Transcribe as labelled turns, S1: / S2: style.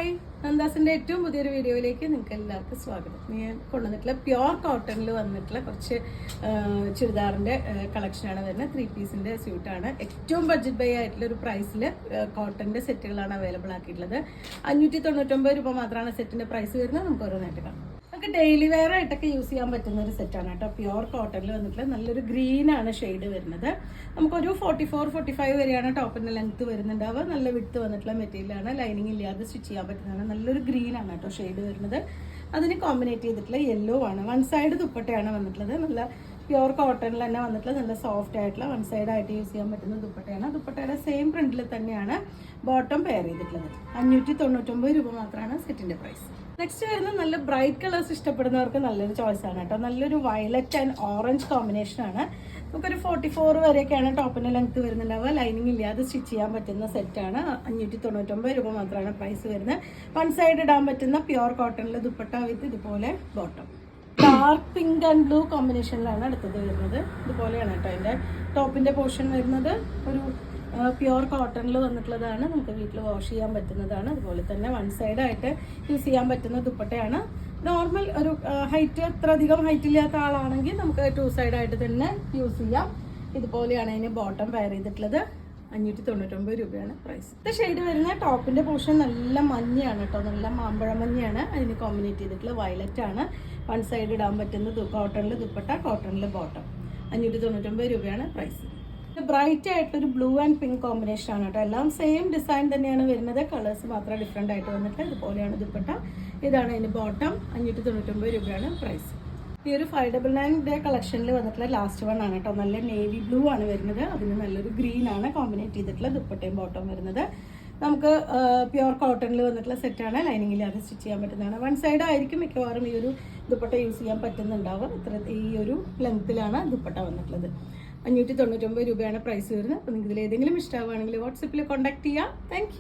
S1: Hi, നന്ദാസിൻ്റെ ഏറ്റവും പുതിയൊരു വീഡിയോയിലേക്ക് നിങ്ങൾക്ക് എല്ലാവർക്കും സ്വാഗതം. ഞാൻ കൊണ്ടുവന്നിട്ടുള്ള പ്യോർ കോട്ടണിൽ വന്നിട്ടുള്ള കുറച്ച് ചുരിദാറിൻ്റെ കളക്ഷനാണ് വരുന്നത്. 3 പീസിൻ്റെ സ്യൂട്ടാണ്. ഏറ്റവും ബഡ്ജറ്റ് ബൈ ആയിട്ടുള്ള ഒരു പ്രൈസിൽ കോട്ടൻ്റെ സെറ്റുകളാണ് അവൈലബിൾ ആക്കിയിട്ടുള്ളത്. 599 രൂപ മാത്രമാണ് സെറ്റിൻ്റെ പ്രൈസ് വരുന്നത്. നമുക്ക് ഓരോന്നായിട്ട് കാണാം. നമുക്ക് ഡെയിലി വെയർ ആയിട്ടൊക്കെ യൂസ് ചെയ്യാൻ പറ്റുന്ന ഒരു സെറ്റാണ് കേട്ടോ. പ്യോർ കോട്ടണിൽ വന്നിട്ടുള്ള നല്ലൊരു ഗ്രീനാണ് ഷെയ്ഡ് വരുന്നത്. നമുക്കൊരു 44-45 വരെയാണ് ടോപ്പിൻ്റെ ലെങ്ത്ത് വരുന്നുണ്ടാവുക. നല്ല വിട്ട് വന്നിട്ടുള്ള മെറ്റീരിയലാണ്. ലൈനിങ് ഇല്ലാതെ സ്റ്റിച്ച് ചെയ്യാൻ പറ്റുന്നതാണ്. നല്ലൊരു ഗ്രീനാണ് കേട്ടോ ഷെയ്ഡ് വരുന്നത്. അതിന് കോമ്പിനേറ്റ് ചെയ്തിട്ടുള്ള യെല്ലോ ആണ്. വൺ സൈഡ് ദുപ്പട്ടയാണ് വന്നിട്ടുള്ളത്. നല്ല പ്യോർ കോട്ടണിൽ തന്നെ വന്നിട്ടുള്ള നല്ല സോഫ്റ്റ് ആയിട്ടുള്ള വൺ സൈഡ് ആയിട്ട് യൂസ് ചെയ്യാൻ പറ്റുന്ന ദുപ്പട്ടയാണ്. ദുപ്പട്ടയുടെ സെയിം പ്രിന്റിൽ തന്നെയാണ് ബോട്ടം പെയർ ചെയ്തിട്ടുള്ളത്. 599 രൂപ മാത്രമാണ് സെറ്റിന്റെ പ്രൈസ്. നെക്സ്റ്റ് വരുന്ന നല്ല ബ്രൈറ്റ് കളേഴ്സ് ഇഷ്ടപ്പെടുന്നവർക്ക് നല്ലൊരു ചോയ്സ് ആണ് കേട്ടോ. നല്ലൊരു വയലറ്റ് ആൻഡ് ഓറഞ്ച് കോമ്പിനേഷൻ ആണ്. നമുക്കൊരു 44 വരെയൊക്കെയാണ് ടോപ്പിന്റെ ലെങ്ത് വരുന്നുണ്ടാവുക. ലൈനിങ് ഇല്ലാതെ സ്റ്റിച്ച് ചെയ്യാൻ പറ്റുന്ന സെറ്റാണ്. 599 രൂപ മാത്രമാണ് പ്രൈസ് വരുന്നത്. വൺ സൈഡ് ഇടാൻ പറ്റുന്ന പ്യോർ കോട്ടണിലെ ദുപ്പട്ട വിത്ത് ഇതുപോലെ bottom. Dark pink and blue കോമ്പിനേഷനിലാണ് അടുത്തത് വരുന്നത്. ഇതുപോലെയാണ് കേട്ടോ അതിൻ്റെ ടോപ്പിൻ്റെ പോർഷൻ വരുന്നത്. ഒരു പ്യോർ കോട്ടണിൽ വന്നിട്ടുള്ളതാണ്. നമുക്ക് വീട്ടിൽ വാഷ് ചെയ്യാൻ പറ്റുന്നതാണ്. അതുപോലെ തന്നെ വൺ സൈഡായിട്ട് യൂസ് ചെയ്യാൻ പറ്റുന്ന ദുപ്പട്ടയാണ്. നോർമൽ ഒരു ഹൈറ്റ് അത്ര അധികം ഹൈറ്റ് ഇല്ലാത്ത ആളാണെങ്കിൽ നമുക്ക് 2 സൈഡായിട്ട് തന്നെ യൂസ് ചെയ്യാം. ഇതുപോലെയാണ് അതിന് ബോട്ടം പെയർ ചെയ്തിട്ടുള്ളത്. 599 രൂപയാണ് പ്രൈസ്. ഇത് ഷെയ്ഡ് വരുന്ന ടോപ്പിന്റെ പോർഷൻ നല്ല മഞ്ഞയാണ് കേട്ടോ. നല്ല മാമ്പഴ മഞ്ഞയാണ്. അതിന് കോമ്പിനേറ്റ് ചെയ്തിട്ടുള്ള വയലറ്റ് ആണ്. വൺ സൈഡ് ഇടാൻ പറ്റുന്ന കോട്ടണിൽ ദുപ്പട്ട, കോട്ടണിൽ ബോട്ടം. 599 രൂപയാണ് പ്രൈസ്. ബ്രൈറ്റ് ആയിട്ടൊരു ബ്ലൂ ആൻഡ് പിങ്ക് കോമ്പിനേഷൻ ആണ് കേട്ടോ. എല്ലാം സെയിം ഡിസൈൻ തന്നെയാണ് വരുന്നത്. കളേഴ്സ് മാത്രം ഡിഫറെൻ്റ് ആയിട്ട് വന്നിട്ട് ഇതുപോലെയാണ് ദുപ്പട്ട. ഇതാണ് അതിന് ബോട്ടം. 599 രൂപയാണ് പ്രൈസ്. ഈ ഒരു 599 കളക്ഷനിൽ വന്നിട്ടുള്ള ലാസ്റ്റ് വൺ ആണ് കേട്ടോ. നല്ല നേവി ബ്ലൂ ആണ് വരുന്നത്. അതിന് നല്ലൊരു ഗ്രീൻ ആണ് കോമ്പിനേറ്റ് ചെയ്തിട്ടുള്ള ദുപ്പട്ടയും ബോട്ടം വരുന്നത്. നമുക്ക് പ്യോർ കോട്ടണിൽ വന്നിട്ടുള്ള സെറ്റാണ്. ലൈനിങ് ഇല്ലാതെ സ്റ്റിച്ച് ചെയ്യാൻ പറ്റുന്നതാണ്. വൺ സൈഡ് ആയിരിക്കും മിക്കവാറും ഈ ഒരു ദുപ്പട്ട യൂസ് ചെയ്യാൻ പറ്റുന്നുണ്ടാവുക. ഈ ഒരു ലെങ്ത്തിലാണ് ദുപ്പട്ട വന്നിട്ടുള്ളത്. 599 രൂപയാണ് പ്രൈസ് വരുന്നത്. അപ്പോൾ നിങ്ങൾക്ക് ഇതിൽ ഏതെങ്കിലും ഇഷ്ടമാവുകയാണെങ്കിൽ വാട്സപ്പിൽ കോൺടാക്ട് ചെയ്യാം. താങ്ക്